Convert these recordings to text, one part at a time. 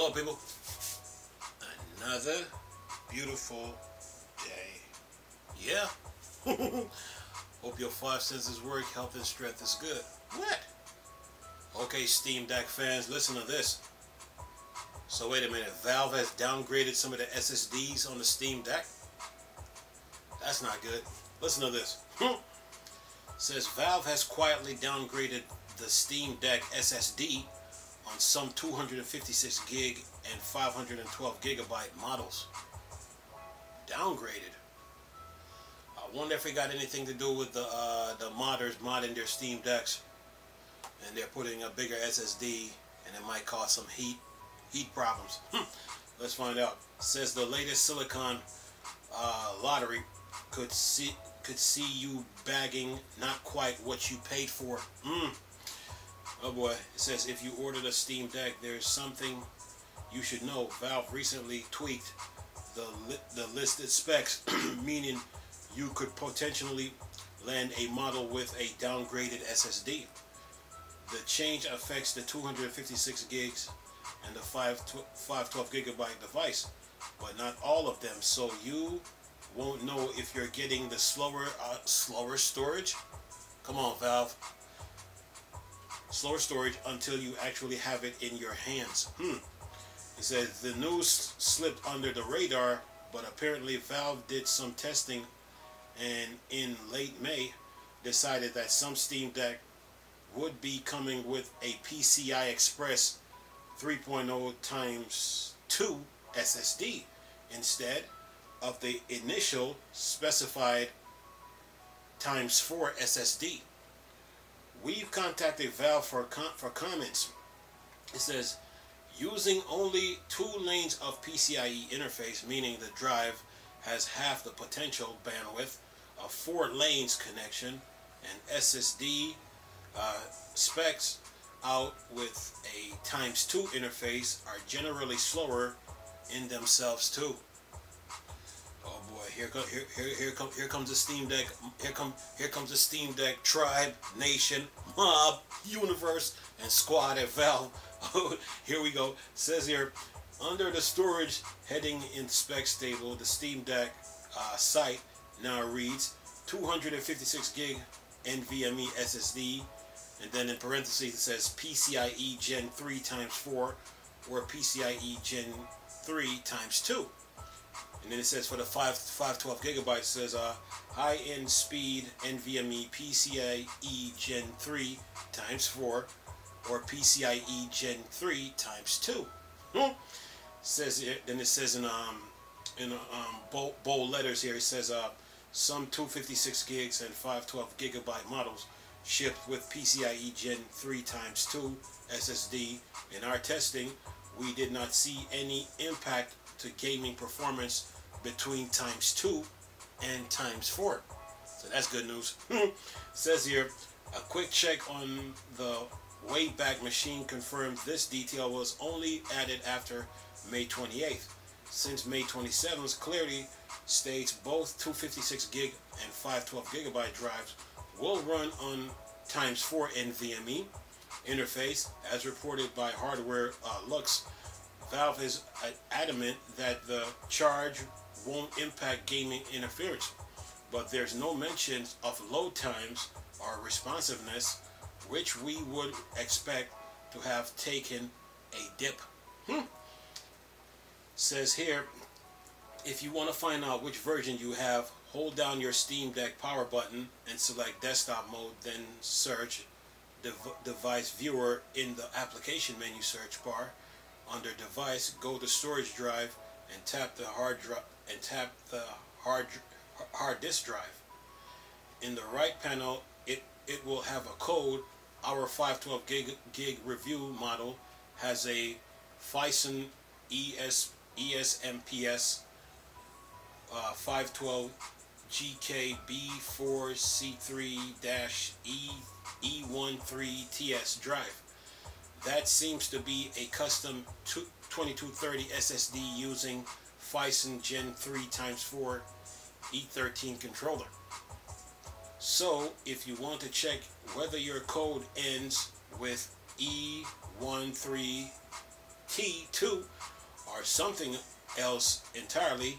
Hello people. Another beautiful day. Yeah. Hope your five senses work, health and strength is good. What? Okay, Steam Deck fans, listen to this. So wait a minute, Valve has downgraded some of the SSDs on the Steam Deck? That's not good. Listen to this. Says Valve has quietly downgraded the Steam Deck SSD on some 256 gig and 512 gigabyte models. Downgraded. I wonder if it got anything to do with the modders modding their Steam Decks, and they're putting a bigger SSD, and it might cause some heat problems. Let's find out. Says the latest Silicon lottery could see you bagging not quite what you paid for. Oh boy. It says if you ordered a Steam Deck, there's something you should know. Valve recently tweaked the listed specs, meaning you could potentially land a model with a downgraded SSD. The change affects the 256 gigs and the 512 gigabyte device, but not all of them, so you won't know if you're getting the slower storage. Come on, Valve. Slower storage until you actually have it in your hands. It says the news slipped under the radar, but apparently Valve did some testing and in late May decided that some Steam Deck would be coming with a PCI Express 3.0 x 2 SSD instead of the initial specified x4 SSD. We've contacted Valve for comments. It says, using only 2 lanes of PCIe interface, meaning the drive has half the potential bandwidth of 4 lanes connection, and SSD specs out with a x2 interface are generally slower in themselves too. Oh boy, here comes the Steam Deck. Here comes the Steam Deck tribe, nation, mob, universe, and squad at Valve. Here we go. It says here, under the storage heading in specs table, the Steam Deck site now reads 256 gig NVMe SSD, and then in parentheses it says PCIe Gen 3 x 4 or PCIe Gen 3 x 2. And then it says for the 512 gigabytes, it says high-end speed NVMe PCIe Gen 3 x 4 or PCIe Gen 3 x 2. Says it, then it says in bold letters here, it says some 256 gigs and 512 gigabyte models shipped with PCIe Gen 3 x 2 SSD. In our testing, we did not see any impact to gaming performance between x2 and x4. So that's good news. Says here, a quick check on the Wayback Machine confirms this detail was only added after May 28th. Since May 27th clearly states both 256 gig and 512 gigabyte drives will run on x4 NVMe interface, as reported by Hardware Lux. Valve is adamant that the charge won't impact gaming interference, but there's no mention of load times or responsiveness, which we would expect to have taken a dip. Says here, if you want to find out which version you have, hold down your Steam Deck power button and select desktop mode, then search device viewer in the application menu search bar. Under device, go to storage drive and tap the hard disk drive. In the right panel, it will have a code. Our 512 gig review model has a Phison ESMPS 512 GKB4C3-E13TS drive. That seems to be a custom 2230 SSD using Phison Gen 3 x 4 E13 controller. So if you want to check whether your code ends with E13 T2 or something else entirely,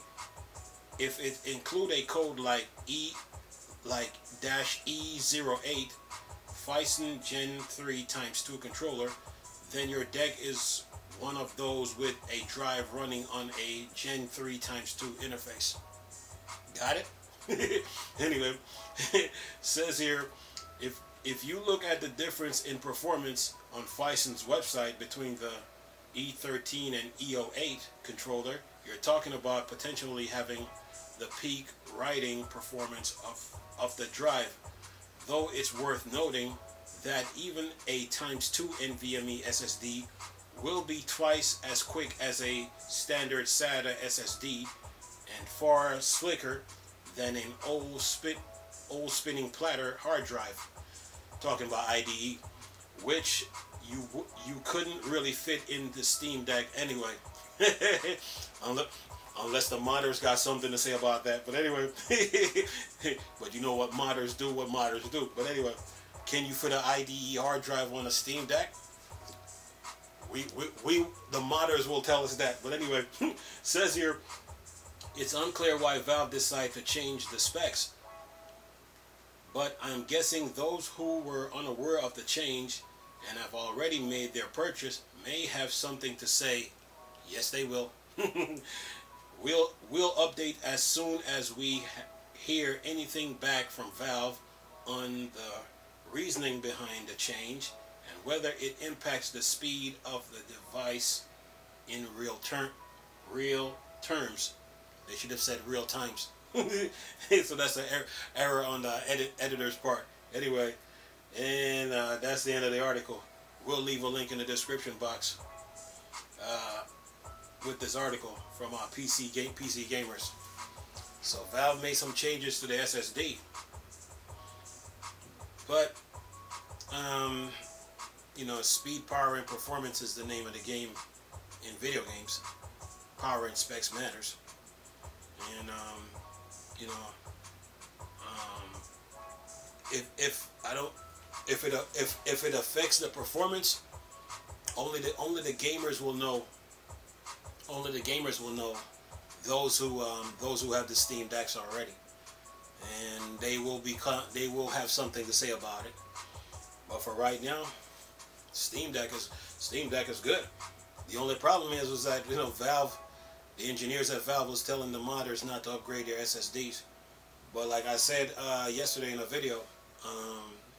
if it include a code like -E08 Phison Gen 3 x 2 controller, then your deck is one of those with a drive running on a Gen 3 x 2 interface. Got it? Anyway, says here, if you look at the difference in performance on Phison's website between the E13 and E08 controller, you're talking about potentially having the peak writing performance of the drive, though it's worth noting that even a ×2 NVMe SSD will be twice as quick as a standard SATA SSD and far slicker than an old spinning platter hard drive. Talking about IDE, which you couldn't really fit in the Steam Deck anyway. Unless the modders got something to say about that. But anyway, but you know what modders do, But anyway, can you fit an IDE hard drive on a Steam Deck? The modders will tell us that. But anyway, says here, it's unclear why Valve decided to change the specs. But I'm guessing those who were unaware of the change and have already made their purchase may have something to say. Yes, they will. We'll update as soon as we hear anything back from Valve on the reasoning behind the change and whether it impacts the speed of the device in real terms. They should have said real times. So that's an error on the editor's part. Anyway, and that's the end of the article. We'll leave a link in the description box with this article from PC Gamers. So Valve made some changes to the SSD, but you know, speed, power, and performance is the name of the game in video games. Power and specs matters, and you know, if it affects the performance, only the gamers will know. Only the gamers will know. Those who have the Steam Decks already, and they will have something to say about it. But for right now, Steam Deck is good. The only problem is that, you know, Valve, the engineers at Valve was telling the modders not to upgrade their SSDs. But like I said yesterday in a video,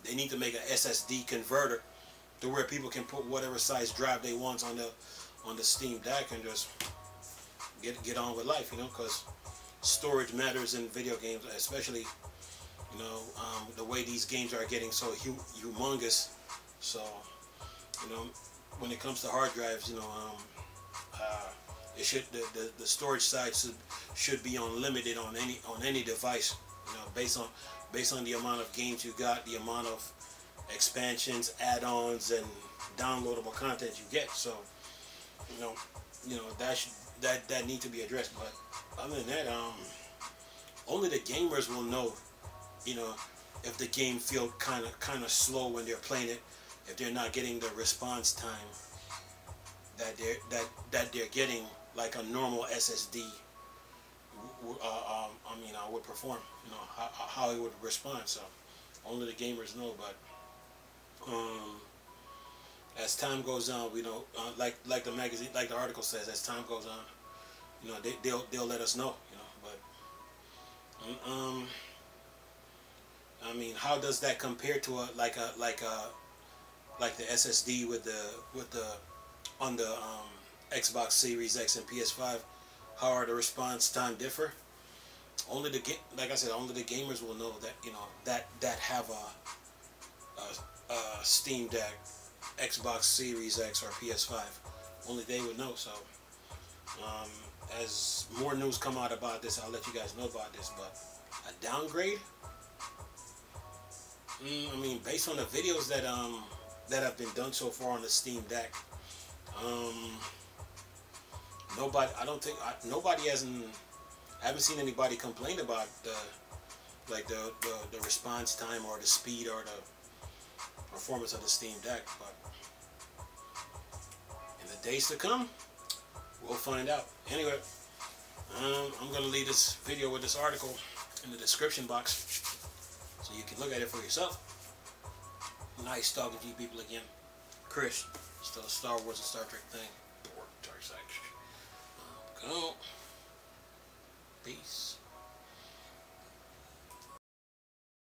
they need to make an SSD converter to where people can put whatever size drive they want on the Steam Deck and just get on with life, you know, because storage matters in video games, especially, you know, the way these games are getting so humongous. So, you know, when it comes to hard drives, you know, the storage size should be unlimited on any device, you know, based on the amount of games you got, the amount of expansions, add-ons, and downloadable content you get. So, you know that need to be addressed. But other than that, only the gamers will know, you know, if the game feels kind of slow when they're playing it, if they're not getting the response time that they're getting like a normal SSD would perform, you know, how it would respond. So only the gamers know. But as time goes on, we know, like the magazine, like the article says, as time goes on, you know, they'll let us know, you know. But I mean, how does that compare to like the SSD with the on the Xbox Series X and PS5? How are the response time differ? Only like I said, only the gamers will know that, you know, that have a Steam Deck, Xbox Series X or PS5. Only they would know. So as more news come out about this, I'll let you guys know about this. But a downgrade, I mean, based on the videos that have been done so far on the Steam Deck, I haven't seen anybody complain about the response time or the speed or the performance of the Steam Deck. But in the days to come, we'll find out. Anyway, I'm going to leave this video with this article in the description box so you can look at it for yourself. Nice talking to you people again. Chris, still a Star Wars and Star Trek thing. Dark side. Go. Peace.